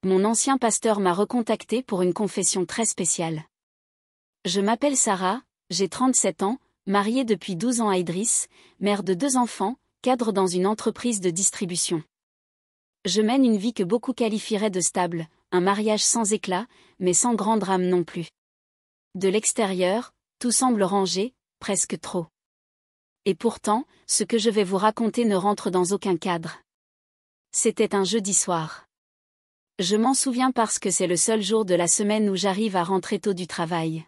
Mon ancien pasteur m'a recontacté pour une confession très spéciale. Je m'appelle Sarah, j'ai 37 ans, mariée depuis 12 ans à Idriss, mère de 2 enfants, cadre dans une entreprise de distribution. Je mène une vie que beaucoup qualifieraient de stable, un mariage sans éclat, mais sans grand drame non plus. De l'extérieur, tout semble rangé, presque trop. Et pourtant, ce que je vais vous raconter ne rentre dans aucun cadre. C'était un jeudi soir. Je m'en souviens parce que c'est le seul jour de la semaine où j'arrive à rentrer tôt du travail.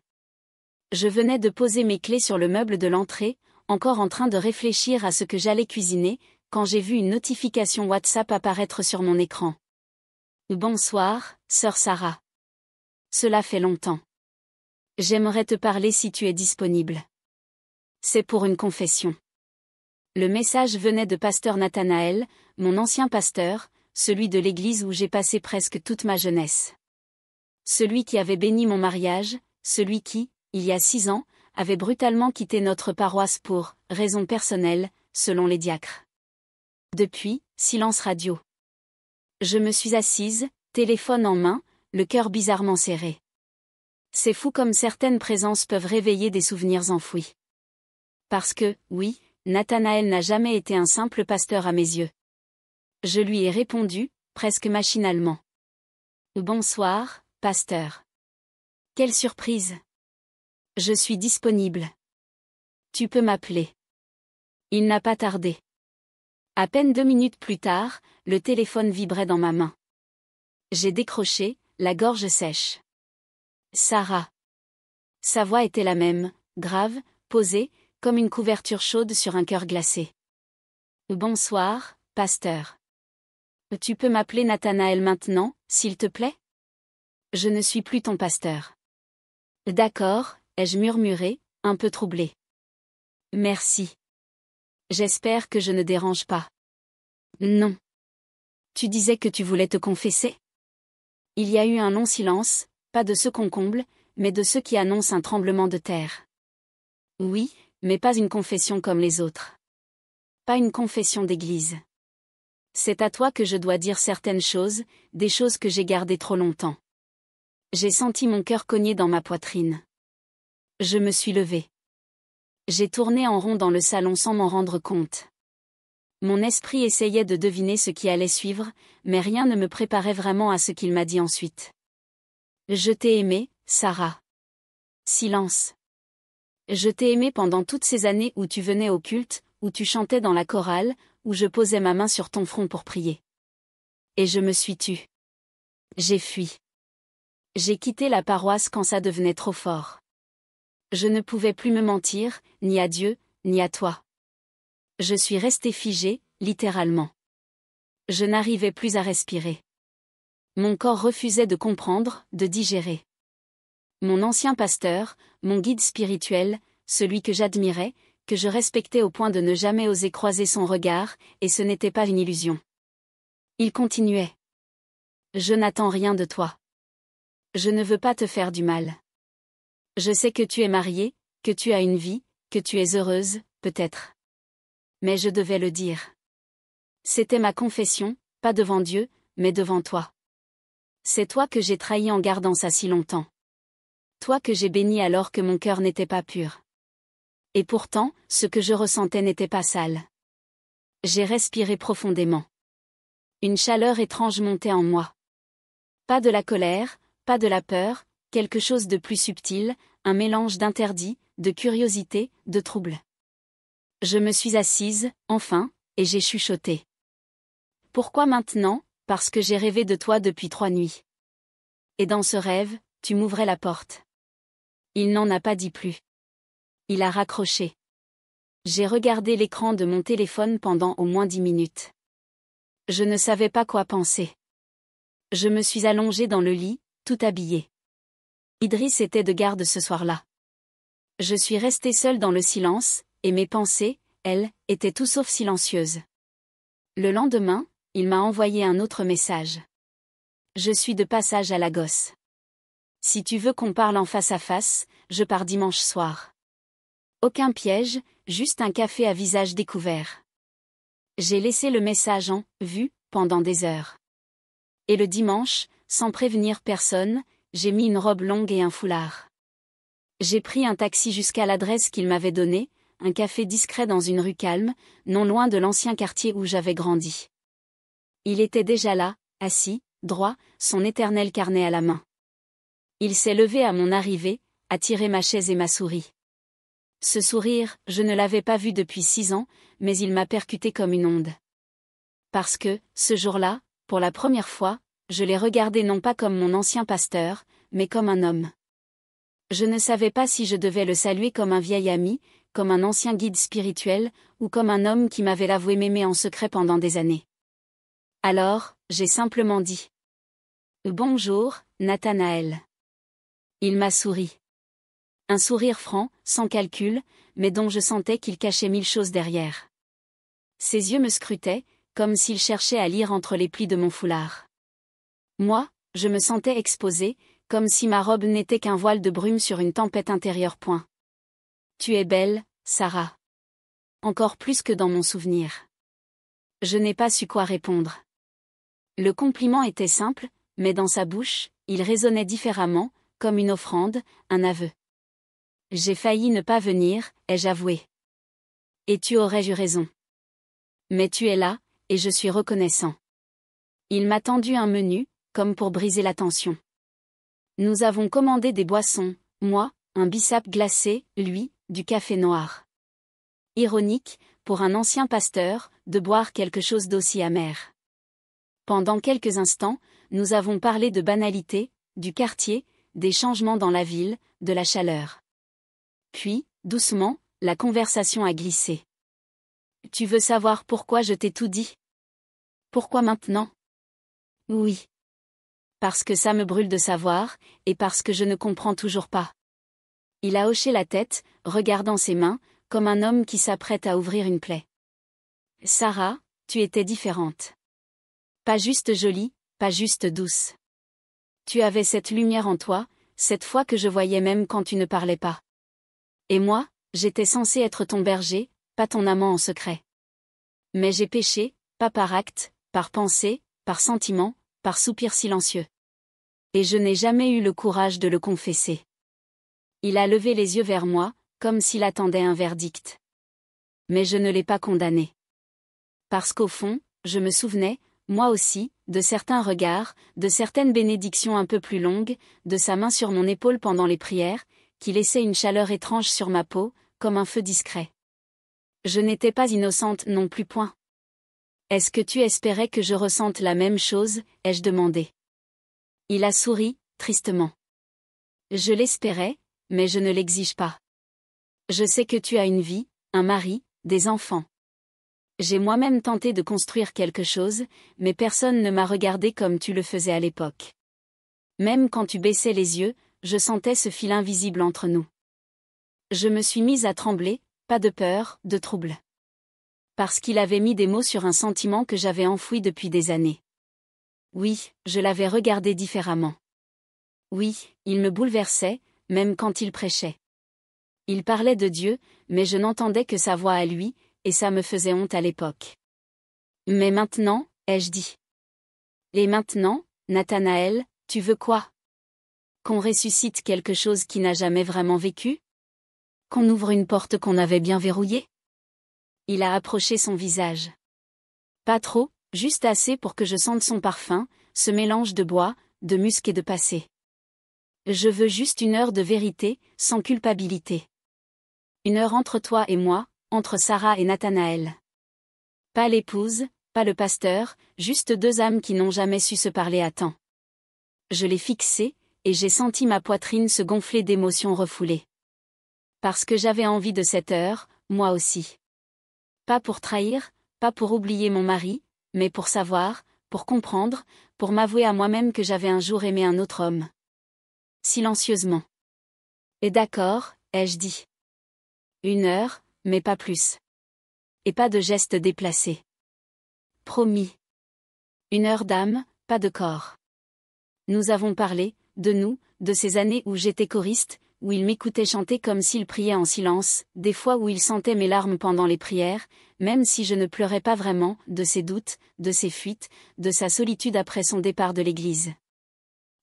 Je venais de poser mes clés sur le meuble de l'entrée, encore en train de réfléchir à ce que j'allais cuisiner, quand j'ai vu une notification WhatsApp apparaître sur mon écran. Bonsoir, sœur Sarah. Cela fait longtemps. J'aimerais te parler si tu es disponible. C'est pour une confession. Le message venait de pasteur Nathanaël, mon ancien pasteur, celui de l'église où j'ai passé presque toute ma jeunesse. Celui qui avait béni mon mariage, celui qui, il y a 6 ans, avait brutalement quitté notre paroisse pour raisons personnelles, selon les diacres. Depuis, silence radio. Je me suis assise, téléphone en main, le cœur bizarrement serré. C'est fou comme certaines présences peuvent réveiller des souvenirs enfouis. Parce que, oui, Nathanaël n'a jamais été un simple pasteur à mes yeux. Je lui ai répondu, presque machinalement. Bonsoir, pasteur. Quelle surprise. Je suis disponible. Tu peux m'appeler. Il n'a pas tardé. À peine 2 minutes plus tard, le téléphone vibrait dans ma main. J'ai décroché, la gorge sèche. Sarah. Sa voix était la même, grave, posée, comme une couverture chaude sur un cœur glacé. Bonsoir, pasteur. Tu peux m'appeler Nathanaël maintenant, s'il te plaît? Je ne suis plus ton pasteur. D'accord, ai-je murmuré, un peu troublé. Merci. J'espère que je ne dérange pas. Non. Tu disais que tu voulais te confesser? Il y a eu un long silence, pas de ceux qu'on comble, mais de ceux qui annoncent un tremblement de terre. Oui, mais pas une confession comme les autres. Pas une confession d'église. C'est à toi que je dois dire certaines choses, des choses que j'ai gardées trop longtemps. J'ai senti mon cœur cogner dans ma poitrine. Je me suis levée. J'ai tourné en rond dans le salon sans m'en rendre compte. Mon esprit essayait de deviner ce qui allait suivre, mais rien ne me préparait vraiment à ce qu'il m'a dit ensuite. Je t'ai aimé, Sarah. Silence. Je t'ai aimé pendant toutes ces années où tu venais au culte, où tu chantais dans la chorale, où je posais ma main sur ton front pour prier. Et je me suis tue. J'ai fui. J'ai quitté la paroisse quand ça devenait trop fort. Je ne pouvais plus me mentir, ni à Dieu, ni à toi. Je suis restée figée, littéralement. Je n'arrivais plus à respirer. Mon corps refusait de comprendre, de digérer. Mon ancien pasteur, mon guide spirituel, celui que j'admirais, que je respectais au point de ne jamais oser croiser son regard, et ce n'était pas une illusion. Il continuait. Je n'attends rien de toi. Je ne veux pas te faire du mal. Je sais que tu es mariée, que tu as une vie, que tu es heureuse, peut-être. Mais je devais le dire. C'était ma confession, pas devant Dieu, mais devant toi. C'est toi que j'ai trahi en gardant ça si longtemps. Toi que j'ai béni alors que mon cœur n'était pas pur. Et pourtant, ce que je ressentais n'était pas sale. J'ai respiré profondément. Une chaleur étrange montait en moi. Pas de la colère, pas de la peur, quelque chose de plus subtil, un mélange d'interdit, de curiosité, de trouble. Je me suis assise, enfin, et j'ai chuchoté. Pourquoi maintenant? Parce que j'ai rêvé de toi depuis 3 nuits. Et dans ce rêve, tu m'ouvrais la porte. Il n'en a pas dit plus. Il a raccroché. J'ai regardé l'écran de mon téléphone pendant au moins 10 minutes. Je ne savais pas quoi penser. Je me suis allongée dans le lit, tout habillée. Idriss était de garde ce soir-là. Je suis restée seule dans le silence, et mes pensées, elles, étaient tout sauf silencieuses. Le lendemain, il m'a envoyé un autre message. Je suis de passage à Lagos. Si tu veux qu'on parle en face à face, je pars dimanche soir. Aucun piège, juste un café à visage découvert. J'ai laissé le message en « vue » pendant des heures. Et le dimanche, sans prévenir personne, j'ai mis une robe longue et un foulard. J'ai pris un taxi jusqu'à l'adresse qu'il m'avait donnée, un café discret dans une rue calme, non loin de l'ancien quartier où j'avais grandi. Il était déjà là, assis, droit, son éternel carnet à la main. Il s'est levé à mon arrivée, a tiré ma chaise et m'a souri. Ce sourire, je ne l'avais pas vu depuis 6 ans, mais il m'a percuté comme une onde. Parce que, ce jour-là, pour la première fois, je l'ai regardé non pas comme mon ancien pasteur, mais comme un homme. Je ne savais pas si je devais le saluer comme un vieil ami, comme un ancien guide spirituel, ou comme un homme qui m'avait avoué m'aimer en secret pendant des années. Alors, j'ai simplement dit « Bonjour, Nathanaël ». Il m'a souri. Un sourire franc, sans calcul, mais dont je sentais qu'il cachait 1000 choses derrière. Ses yeux me scrutaient, comme s'il cherchait à lire entre les plis de mon foulard. Moi, je me sentais exposée, comme si ma robe n'était qu'un voile de brume sur une tempête intérieure. Tu es belle, Sarah. Encore plus que dans mon souvenir. Je n'ai pas su quoi répondre. Le compliment était simple, mais dans sa bouche, il résonnait différemment, comme une offrande, un aveu. J'ai failli ne pas venir, ai-je avoué. Et tu aurais eu raison. Mais tu es là, et je suis reconnaissant. Il m'a tendu un menu, comme pour briser la tension. Nous avons commandé des boissons, moi, un bissap glacé, lui, du café noir. Ironique, pour un ancien pasteur, de boire quelque chose d'aussi amer. Pendant quelques instants, nous avons parlé de banalité, du quartier, des changements dans la ville, de la chaleur. Puis, doucement, la conversation a glissé. Tu veux savoir pourquoi je t'ai tout dit? Pourquoi maintenant? Oui. Parce que ça me brûle de savoir, et parce que je ne comprends toujours pas. Il a hoché la tête, regardant ses mains, comme un homme qui s'apprête à ouvrir une plaie. Sarah, tu étais différente. Pas juste jolie, pas juste douce. Tu avais cette lumière en toi, cette foi que je voyais même quand tu ne parlais pas. Et moi, j'étais censé être ton berger, pas ton amant en secret. Mais j'ai péché, pas par acte, par pensée, par sentiment, par soupir silencieux. Et je n'ai jamais eu le courage de le confesser. Il a levé les yeux vers moi, comme s'il attendait un verdict. Mais je ne l'ai pas condamné. Parce qu'au fond, je me souvenais, moi aussi, de certains regards, de certaines bénédictions un peu plus longues, de sa main sur mon épaule pendant les prières, qui laissait une chaleur étrange sur ma peau, comme un feu discret. Je n'étais pas innocente non plus. Est-ce que tu espérais que je ressente la même chose, ai-je demandé. Il a souri, tristement. Je l'espérais, mais je ne l'exige pas. Je sais que tu as une vie, un mari, des enfants. J'ai moi-même tenté de construire quelque chose, mais personne ne m'a regardé comme tu le faisais à l'époque. Même quand tu baissais les yeux, je sentais ce fil invisible entre nous. Je me suis mise à trembler, pas de peur, de trouble. Parce qu'il avait mis des mots sur un sentiment que j'avais enfoui depuis des années. Oui, je l'avais regardé différemment. Oui, il me bouleversait, même quand il prêchait. Il parlait de Dieu, mais je n'entendais que sa voix à lui, et ça me faisait honte à l'époque. Mais maintenant, ai-je dit. Et maintenant, Nathanaël, tu veux quoi? Qu'on ressuscite quelque chose qui n'a jamais vraiment vécu? Qu'on ouvre une porte qu'on avait bien verrouillée? Il a approché son visage. Pas trop, juste assez pour que je sente son parfum, ce mélange de bois, de musc et de passé. Je veux juste une heure de vérité, sans culpabilité. Une heure entre toi et moi, entre Sarah et Nathanaël. Pas l'épouse, pas le pasteur, juste 2 âmes qui n'ont jamais su se parler à temps. Je l'ai fixé, et j'ai senti ma poitrine se gonfler d'émotions refoulées. Parce que j'avais envie de cette heure, moi aussi. Pas pour trahir, pas pour oublier mon mari, mais pour savoir, pour comprendre, pour m'avouer à moi-même que j'avais un jour aimé un autre homme. Silencieusement. Et d'accord, ai-je dit. 1 heure, mais pas plus. Et pas de gestes déplacés. Promis. 1 heure d'âme, pas de corps. Nous avons parlé, de nous, de ces années où j'étais choriste, où il m'écoutait chanter comme s'il priait en silence, des fois où il sentait mes larmes pendant les prières, même si je ne pleurais pas vraiment, de ses doutes, de ses fuites, de sa solitude après son départ de l'église.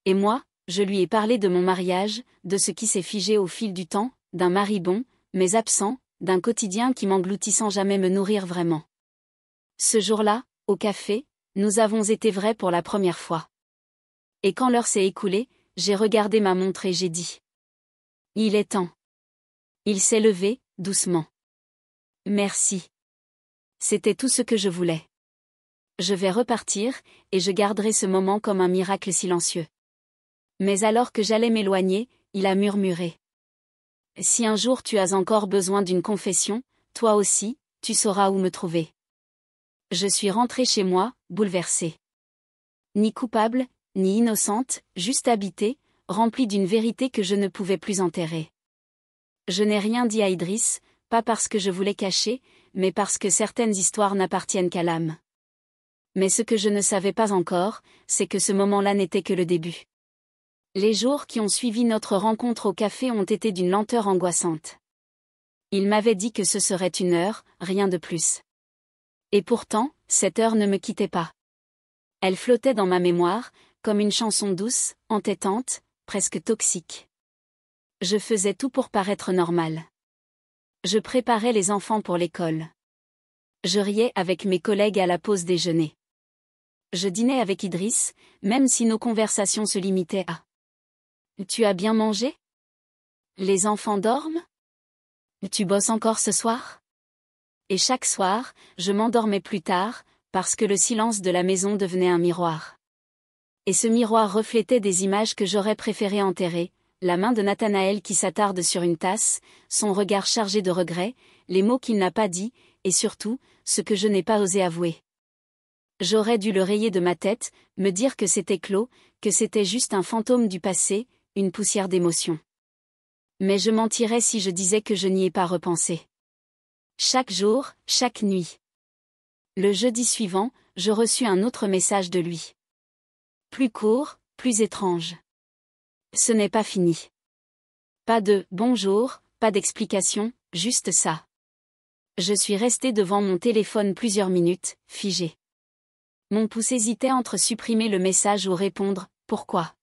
Et moi, je lui ai parlé de mon mariage, de ce qui s'est figé au fil du temps, d'un mari bon, mais absent, d'un quotidien qui m'engloutit sans jamais me nourrir vraiment. Ce jour-là, au café, nous avons été vrais pour la première fois. Et quand l'heure s'est écoulée, j'ai regardé ma montre et j'ai dit: il est temps. Il s'est levé, doucement. Merci. C'était tout ce que je voulais. Je vais repartir, et je garderai ce moment comme un miracle silencieux. Mais alors que j'allais m'éloigner, il a murmuré: si un jour tu as encore besoin d'une confession, toi aussi, tu sauras où me trouver. Je suis rentrée chez moi, bouleversée. Ni coupable, ni innocente, juste habitée, remplie d'une vérité que je ne pouvais plus enterrer. Je n'ai rien dit à Idriss, pas parce que je voulais cacher, mais parce que certaines histoires n'appartiennent qu'à l'âme. Mais ce que je ne savais pas encore, c'est que ce moment-là n'était que le début. Les jours qui ont suivi notre rencontre au café ont été d'une lenteur angoissante. Il m'avait dit que ce serait 1 heure, rien de plus. Et pourtant, cette heure ne me quittait pas. Elle flottait dans ma mémoire, comme une chanson douce, entêtante, presque toxique. Je faisais tout pour paraître normale. Je préparais les enfants pour l'école. Je riais avec mes collègues à la pause déjeuner. Je dînais avec Idriss, même si nos conversations se limitaient à: tu as bien mangé? Les enfants dorment? Tu bosses encore ce soir? Et chaque soir, je m'endormais plus tard, parce que le silence de la maison devenait un miroir. Et ce miroir reflétait des images que j'aurais préféré enterrer: la main de Nathanaël qui s'attarde sur une tasse, son regard chargé de regrets, les mots qu'il n'a pas dits, et surtout, ce que je n'ai pas osé avouer. J'aurais dû le rayer de ma tête, me dire que c'était clos, que c'était juste un fantôme du passé, une poussière d'émotions. Mais je mentirais si je disais que je n'y ai pas repensé. Chaque jour, chaque nuit. Le jeudi suivant, je reçus un autre message de lui. Plus court, plus étrange. Ce n'est pas fini. Pas de « bonjour », pas d'explication, juste ça. Je suis restée devant mon téléphone plusieurs minutes, figée. Mon pouce hésitait entre supprimer le message ou répondre « pourquoi ?».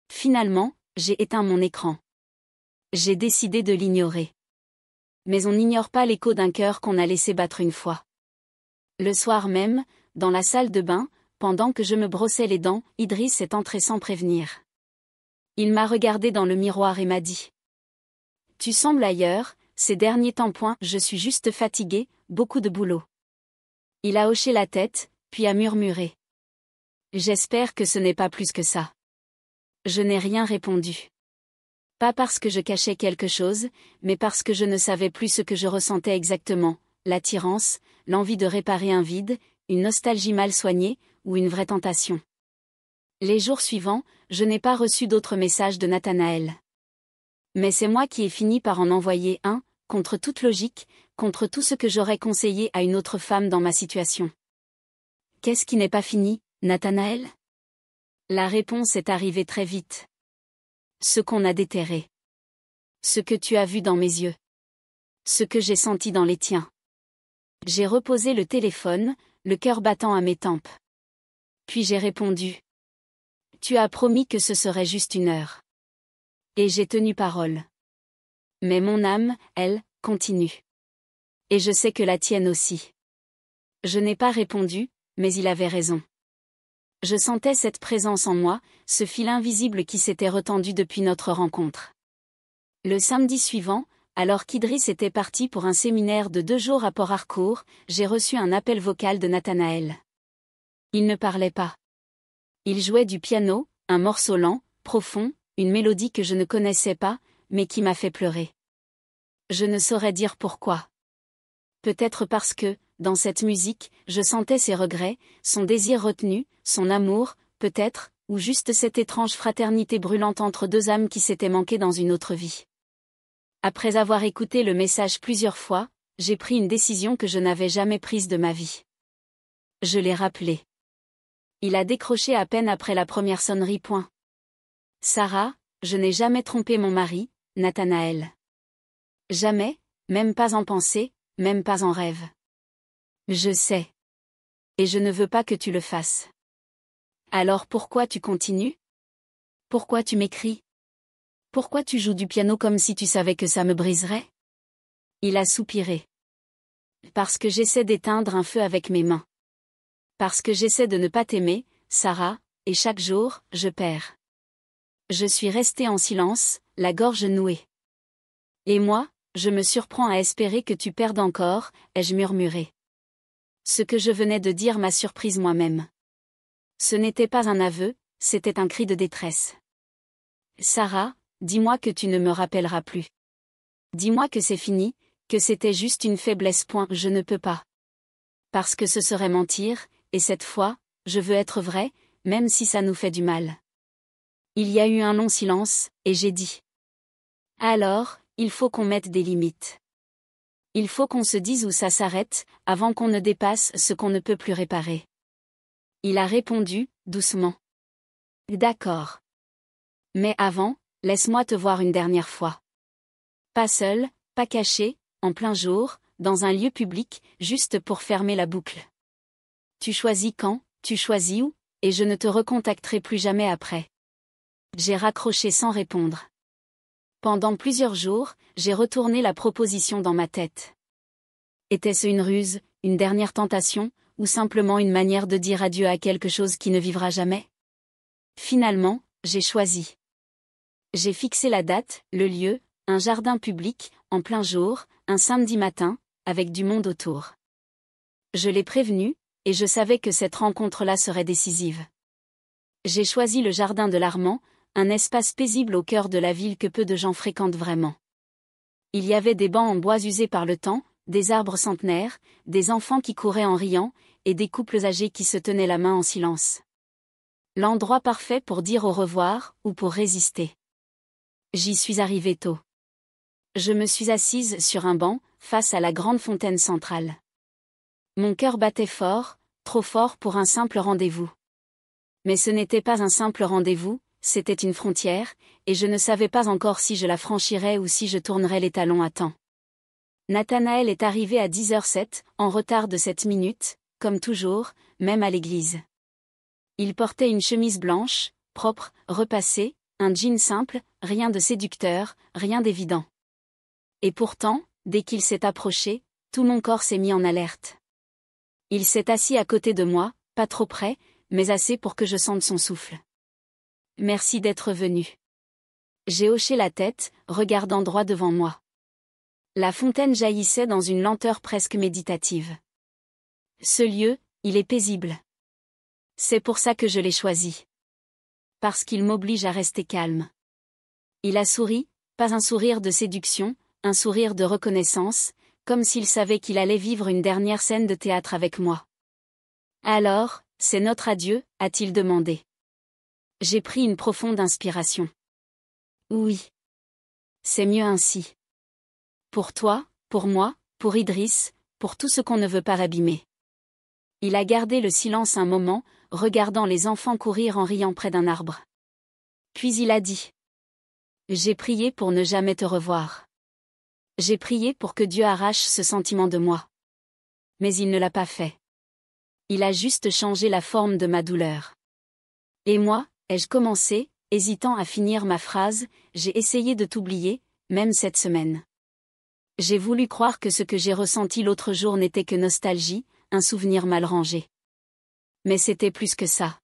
Finalement, j'ai éteint mon écran. J'ai décidé de l'ignorer. Mais on n'ignore pas l'écho d'un cœur qu'on a laissé battre une fois. Le soir même, dans la salle de bain, pendant que je me brossais les dents, Idriss est entré sans prévenir. Il m'a regardé dans le miroir et m'a dit: tu sembles ailleurs, ces derniers temps. Je suis juste fatigué, beaucoup de boulot. Il a hoché la tête, puis a murmuré: j'espère que ce n'est pas plus que ça. Je n'ai rien répondu. Pas parce que je cachais quelque chose, mais parce que je ne savais plus ce que je ressentais exactement: l'attirance, l'envie de réparer un vide, une nostalgie mal soignée, ou une vraie tentation. Les jours suivants, je n'ai pas reçu d'autres messages de Nathanaël. Mais c'est moi qui ai fini par en envoyer un, contre toute logique, contre tout ce que j'aurais conseillé à une autre femme dans ma situation. Qu'est-ce qui n'est pas fini, Nathanaël? La réponse est arrivée très vite. Ce qu'on a déterré. Ce que tu as vu dans mes yeux. Ce que j'ai senti dans les tiens. J'ai reposé le téléphone, le cœur battant à mes tempes. Puis j'ai répondu: tu as promis que ce serait juste 1 heure. Et j'ai tenu parole. Mais mon âme, elle, continue. Et je sais que la tienne aussi. Je n'ai pas répondu, mais il avait raison. Je sentais cette présence en moi, ce fil invisible qui s'était retendu depuis notre rencontre. Le samedi suivant, alors qu'Idriss était parti pour un séminaire de 2 jours à Port-Harcourt, j'ai reçu un appel vocal de Nathanaël. Il ne parlait pas. Il jouait du piano, un morceau lent, profond, une mélodie que je ne connaissais pas, mais qui m'a fait pleurer. Je ne saurais dire pourquoi. Peut-être parce que, dans cette musique, je sentais ses regrets, son désir retenu, son amour, peut-être, ou juste cette étrange fraternité brûlante entre 2 âmes qui s'étaient manquées dans une autre vie. Après avoir écouté le message plusieurs fois, j'ai pris une décision que je n'avais jamais prise de ma vie. Je l'ai rappelé. Il a décroché à peine après la première sonnerie. Sarah, je n'ai jamais trompé mon mari, Nathanaël. Jamais, même pas en pensée, même pas en rêve. Je sais. Et je ne veux pas que tu le fasses. Alors pourquoi tu continues? Pourquoi tu m'écris? Pourquoi tu joues du piano comme si tu savais que ça me briserait? Il a soupiré. Parce que j'essaie d'éteindre un feu avec mes mains. Parce que j'essaie de ne pas t'aimer, Sarah, et chaque jour, je perds. Je suis restée en silence, la gorge nouée. Et moi, je me surprends à espérer que tu perdes encore, ai-je murmuré. Ce que je venais de dire m'a surprise moi-même. Ce n'était pas un aveu, c'était un cri de détresse. Sarah, dis-moi que tu ne me rappelleras plus. Dis-moi que c'est fini, que c'était juste une faiblesse. Je ne peux pas. Parce que ce serait mentir, et cette fois, je veux être vrai, même si ça nous fait du mal. Il y a eu un long silence, et j'ai dit. Alors, il faut qu'on mette des limites. Il faut qu'on se dise où ça s'arrête, avant qu'on ne dépasse ce qu'on ne peut plus réparer. Il a répondu, doucement. D'accord. Mais avant, laisse-moi te voir une dernière fois. Pas seul, pas caché, en plein jour, dans un lieu public, juste pour fermer la boucle. Tu choisis quand, tu choisis où, et je ne te recontacterai plus jamais après. J'ai raccroché sans répondre. Pendant plusieurs jours, j'ai retourné la proposition dans ma tête. Était-ce une ruse, une dernière tentation, ou simplement une manière de dire adieu à quelque chose qui ne vivra jamais? Finalement, j'ai choisi. J'ai fixé la date, le lieu, un jardin public, en plein jour, un samedi matin, avec du monde autour. Je l'ai prévenu, et je savais que cette rencontre-là serait décisive. J'ai choisi le jardin de l'Armand, un espace paisible au cœur de la ville que peu de gens fréquentent vraiment. Il y avait des bancs en bois usés par le temps, des arbres centenaires, des enfants qui couraient en riant, et des couples âgés qui se tenaient la main en silence. L'endroit parfait pour dire au revoir, ou pour résister. J'y suis arrivée tôt. Je me suis assise sur un banc, face à la grande fontaine centrale. Mon cœur battait fort, trop fort pour un simple rendez-vous. Mais ce n'était pas un simple rendez-vous, c'était une frontière, et je ne savais pas encore si je la franchirais ou si je tournerais les talons à temps. Nathanaël est arrivé à 10h07, en retard de 7 minutes, comme toujours, même à l'église. Il portait une chemise blanche, propre, repassée, un jean simple, rien de séducteur, rien d'évident. Et pourtant, dès qu'il s'est approché, tout mon corps s'est mis en alerte. Il s'est assis à côté de moi, pas trop près, mais assez pour que je sente son souffle. Merci d'être venu. J'ai hoché la tête, regardant droit devant moi. La fontaine jaillissait dans une lenteur presque méditative. Ce lieu, il est paisible. C'est pour ça que je l'ai choisi. Parce qu'il m'oblige à rester calme. Il a souri, pas un sourire de séduction, un sourire de reconnaissance, comme s'il savait qu'il allait vivre une dernière scène de théâtre avec moi. Alors, c'est notre adieu, a-t-il demandé. J'ai pris une profonde inspiration. Oui. C'est mieux ainsi. Pour toi, pour moi, pour Idriss, pour tout ce qu'on ne veut pas abîmer. Il a gardé le silence un moment, regardant les enfants courir en riant près d'un arbre. Puis il a dit. J'ai prié pour ne jamais te revoir. J'ai prié pour que Dieu arrache ce sentiment de moi. Mais il ne l'a pas fait. Il a juste changé la forme de ma douleur. Et moi, ai-je commencé, hésitant à finir ma phrase, j'ai essayé de t'oublier, même cette semaine. J'ai voulu croire que ce que j'ai ressenti l'autre jour n'était que nostalgie, un souvenir mal rangé. Mais c'était plus que ça.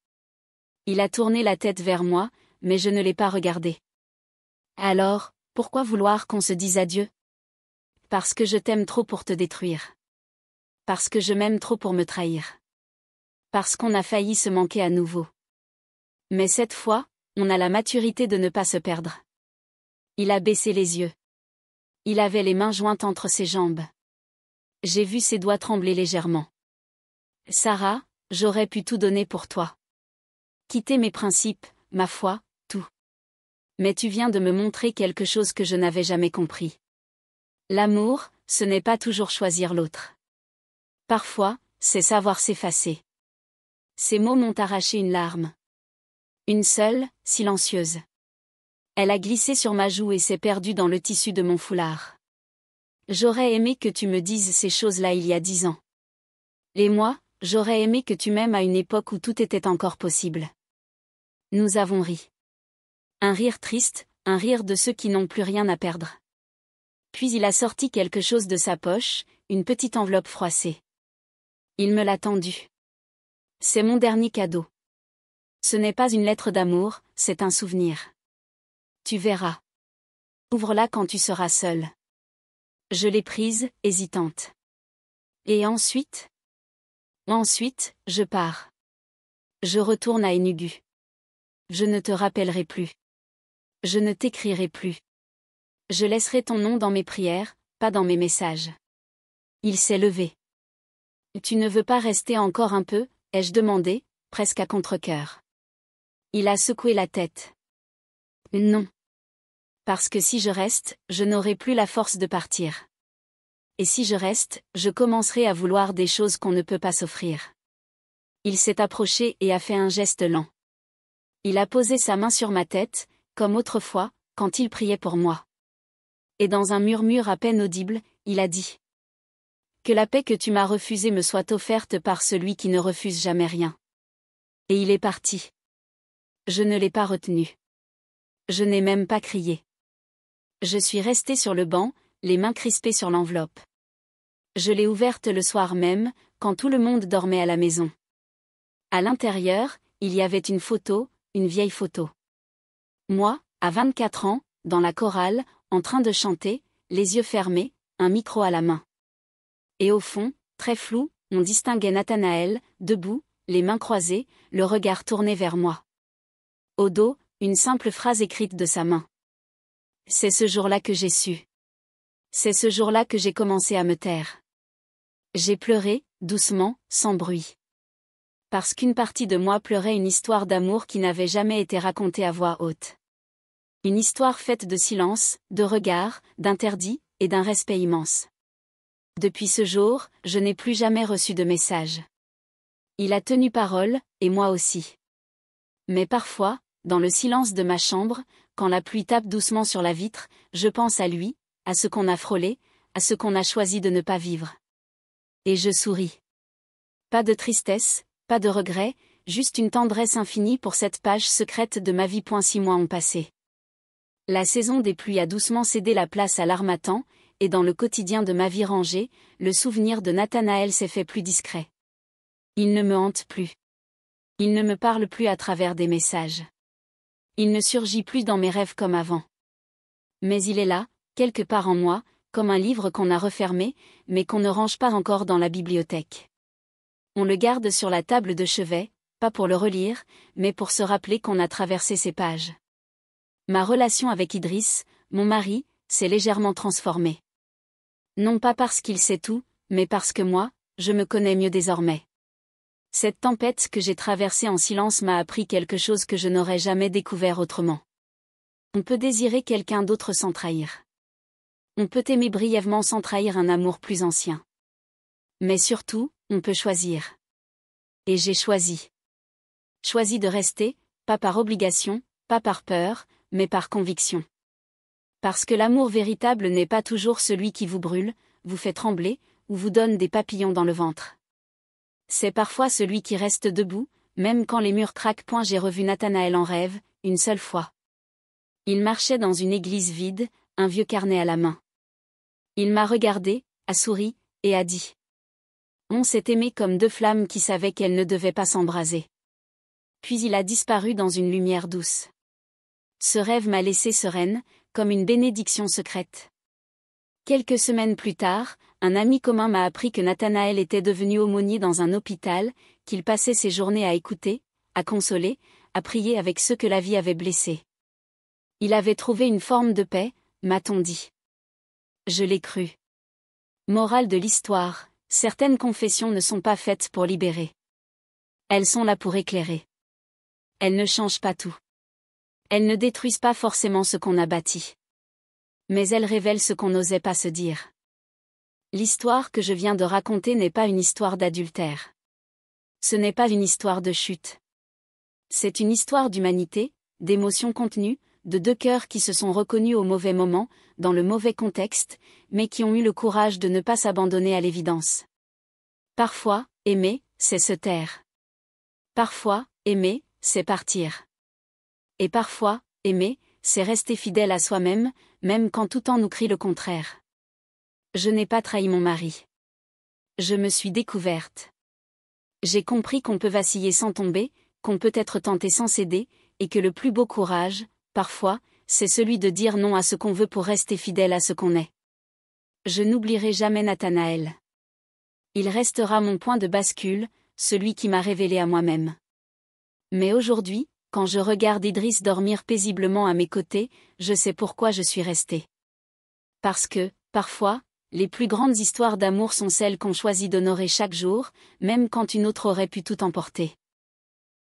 Il a tourné la tête vers moi, mais je ne l'ai pas regardé. Alors, pourquoi vouloir qu'on se dise adieu? Parce que je t'aime trop pour te détruire. Parce que je m'aime trop pour me trahir. Parce qu'on a failli se manquer à nouveau. Mais cette fois, on a la maturité de ne pas se perdre. Il a baissé les yeux. Il avait les mains jointes entre ses jambes. J'ai vu ses doigts trembler légèrement. Sarah, j'aurais pu tout donner pour toi. Quitter mes principes, ma foi, tout. Mais tu viens de me montrer quelque chose que je n'avais jamais compris. L'amour, ce n'est pas toujours choisir l'autre. Parfois, c'est savoir s'effacer. Ces mots m'ont arraché une larme. Une seule, silencieuse. Elle a glissé sur ma joue et s'est perdue dans le tissu de mon foulard. J'aurais aimé que tu me dises ces choses-là il y a 10 ans. Et moi, j'aurais aimé que tu m'aimes à une époque où tout était encore possible. Nous avons ri. Un rire triste, un rire de ceux qui n'ont plus rien à perdre. Puis il a sorti quelque chose de sa poche, une petite enveloppe froissée. Il me l'a tendue. C'est mon dernier cadeau. Ce n'est pas une lettre d'amour, c'est un souvenir. Tu verras. Ouvre-la quand tu seras seule. Je l'ai prise, hésitante. Et ensuite? Ensuite, je pars. Je retourne à Enugu. Je ne te rappellerai plus. Je ne t'écrirai plus. Je laisserai ton nom dans mes prières, pas dans mes messages. Il s'est levé. Tu ne veux pas rester encore un peu, ai-je demandé, presque à contre-cœur. Il a secoué la tête. Non. Parce que si je reste, je n'aurai plus la force de partir. Et si je reste, je commencerai à vouloir des choses qu'on ne peut pas s'offrir. Il s'est approché et a fait un geste lent. Il a posé sa main sur ma tête, comme autrefois, quand il priait pour moi. Et dans un murmure à peine audible, il a dit : que la paix que tu m'as refusée me soit offerte par celui qui ne refuse jamais rien. Et il est parti. Je ne l'ai pas retenu. Je n'ai même pas crié. Je suis restée sur le banc, les mains crispées sur l'enveloppe. Je l'ai ouverte le soir même, quand tout le monde dormait à la maison. À l'intérieur, il y avait une photo, une vieille photo. Moi, à 24 ans, dans la chorale, en train de chanter, les yeux fermés, un micro à la main. Et au fond, très flou, on distinguait Nathanaël, debout, les mains croisées, le regard tourné vers moi. Au dos, une simple phrase écrite de sa main. C'est ce jour-là que j'ai su. C'est ce jour-là que j'ai commencé à me taire. J'ai pleuré, doucement, sans bruit. Parce qu'une partie de moi pleurait une histoire d'amour qui n'avait jamais été racontée à voix haute. Une histoire faite de silence, de regards, d'interdits, et d'un respect immense. Depuis ce jour, je n'ai plus jamais reçu de message. Il a tenu parole, et moi aussi. Mais parfois, dans le silence de ma chambre, quand la pluie tape doucement sur la vitre, je pense à lui, à ce qu'on a frôlé, à ce qu'on a choisi de ne pas vivre. Et je souris. Pas de tristesse, pas de regret, juste une tendresse infinie pour cette page secrète de ma vie. 6 mois ont passé. La saison des pluies a doucement cédé la place à l'harmattan, et dans le quotidien de ma vie rangée, le souvenir de Nathanaël s'est fait plus discret. Il ne me hante plus. Il ne me parle plus à travers des messages. Il ne surgit plus dans mes rêves comme avant. Mais il est là, quelque part en moi, comme un livre qu'on a refermé, mais qu'on ne range pas encore dans la bibliothèque. On le garde sur la table de chevet, pas pour le relire, mais pour se rappeler qu'on a traversé ces pages. Ma relation avec Idriss, mon mari, s'est légèrement transformée. Non pas parce qu'il sait tout, mais parce que moi, je me connais mieux désormais. Cette tempête que j'ai traversée en silence m'a appris quelque chose que je n'aurais jamais découvert autrement. On peut désirer quelqu'un d'autre sans trahir. On peut aimer brièvement sans trahir un amour plus ancien. Mais surtout, on peut choisir. Et j'ai choisi. Choisi de rester, pas par obligation, pas par peur, mais par conviction. Parce que l'amour véritable n'est pas toujours celui qui vous brûle, vous fait trembler, ou vous donne des papillons dans le ventre. C'est parfois celui qui reste debout, même quand les murs craquent. J'ai revu Nathanaël en rêve, une seule fois. Il marchait dans une église vide, un vieux carnet à la main. Il m'a regardé, a souri, et a dit : on s'est aimé comme deux flammes qui savaient qu'elles ne devaient pas s'embraser. Puis il a disparu dans une lumière douce. Ce rêve m'a laissée sereine, comme une bénédiction secrète. Quelques semaines plus tard, un ami commun m'a appris que Nathanaël était devenu aumônier dans un hôpital, qu'il passait ses journées à écouter, à consoler, à prier avec ceux que la vie avait blessés. Il avait trouvé une forme de paix, m'a-t-on dit. Je l'ai cru. Morale de l'histoire, certaines confessions ne sont pas faites pour libérer. Elles sont là pour éclairer. Elles ne changent pas tout. Elles ne détruisent pas forcément ce qu'on a bâti. Mais elles révèlent ce qu'on n'osait pas se dire. L'histoire que je viens de raconter n'est pas une histoire d'adultère. Ce n'est pas une histoire de chute. C'est une histoire d'humanité, d'émotions contenues, de deux cœurs qui se sont reconnus au mauvais moment, dans le mauvais contexte, mais qui ont eu le courage de ne pas s'abandonner à l'évidence. Parfois, aimer, c'est se taire. Parfois, aimer, c'est partir. Et parfois, Aimer, c'est rester fidèle à soi-même, même quand tout temps nous crie le contraire. Je n'ai pas trahi mon mari. Je me suis découverte. J'ai compris qu'on peut vaciller sans tomber, qu'on peut être tenté sans céder, et que le plus beau courage, parfois, c'est celui de dire non à ce qu'on veut pour rester fidèle à ce qu'on est. Je n'oublierai jamais Nathanaël. Il restera mon point de bascule, celui qui m'a révélé à moi-même. Mais aujourd'hui, quand je regarde Idriss dormir paisiblement à mes côtés, je sais pourquoi je suis restée. Parce que, parfois, les plus grandes histoires d'amour sont celles qu'on choisit d'honorer chaque jour, même quand une autre aurait pu tout emporter.